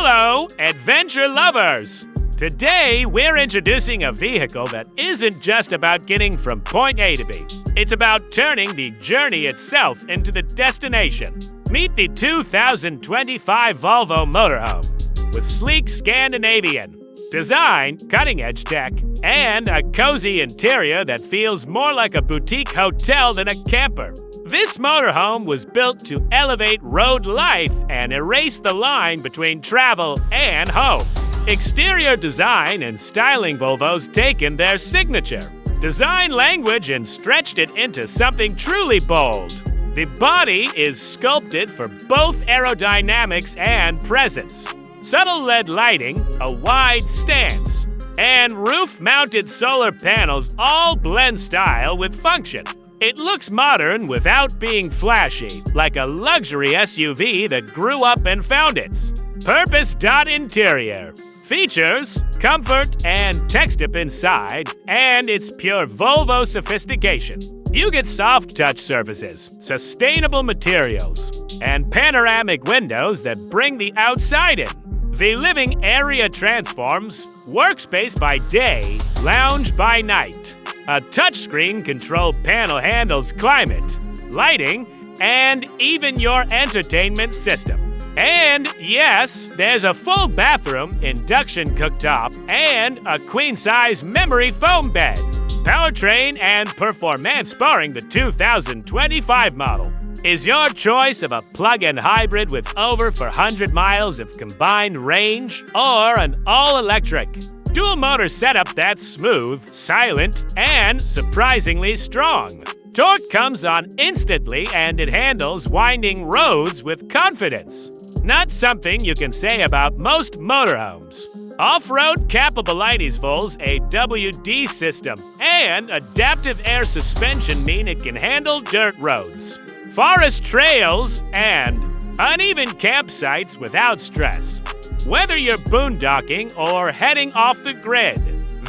Hello, adventure lovers! Today, we're introducing a vehicle that isn't just about getting from point A to B. It's about turning the journey itself into the destination. Meet the 2025 Volvo Motorhome. With sleek Scandinavian design, cutting-edge tech, and a cozy interior that feels more like a boutique hotel than a camper. This motorhome was built to elevate road life and erase the line between travel and home. Exterior design and styling Volvo's taken their signature design language and stretched it into something truly bold. The body is sculpted for both aerodynamics and presence. Subtle LED lighting, a wide stance, and roof-mounted solar panels all blend style with function. It looks modern without being flashy, like a luxury SUV that grew up and found its purpose. Interior features comfort and tech-up inside, and it's pure Volvo sophistication. You get soft touch surfaces, sustainable materials, and panoramic windows that bring the outside in. The living area transforms, workspace by day, lounge by night. A touchscreen control panel handles climate, lighting, and even your entertainment system. And yes, there's a full bathroom, induction cooktop, and a queen-size memory foam bed. Powertrain and performance barring the 2025 model is your choice of a plug-in hybrid with over 400 miles of combined range or an all-electric dual-motor setup that's smooth, silent, and surprisingly strong. Torque comes on instantly and it handles winding roads with confidence. Not something you can say about most motorhomes. Off-road capable Volvo's AWD system and adaptive air suspension mean it can handle dirt roads, forest trails, and uneven campsites without stress. Whether you're boondocking or heading off the grid,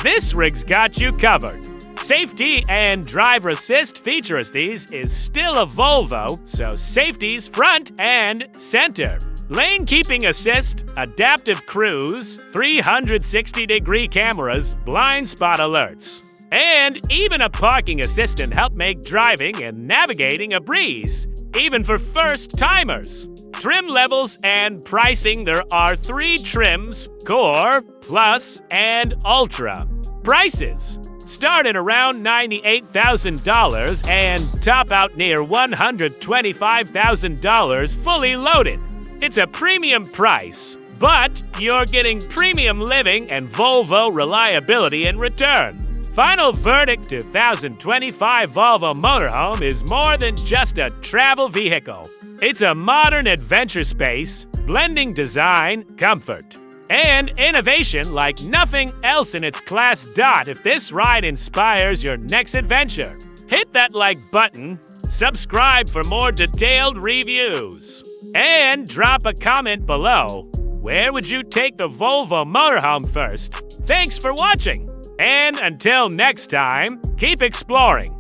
this rig's got you covered. Safety and driver assist features these is still a Volvo, so safety's front and center. Lane keeping assist, adaptive cruise, 360-degree cameras, blind spot alerts, and even a parking assistant help make driving and navigating a breeze, even for first-timers. Trim levels and pricing: there are 3 trims: Core, Plus, and Ultra. Prices start at around $98,000 and top out near $125,000 fully loaded. It's a premium price, but you're getting premium living and Volvo reliability in return. Final verdict: 2025 Volvo Motorhome is more than just a travel vehicle. It's a modern adventure space, blending design, comfort, and innovation like nothing else in its class. If this ride inspires your next adventure, hit that like button, subscribe for more detailed reviews, and drop a comment below. Where would you take the Volvo Motorhome first? Thanks for watching, and until next time, keep exploring.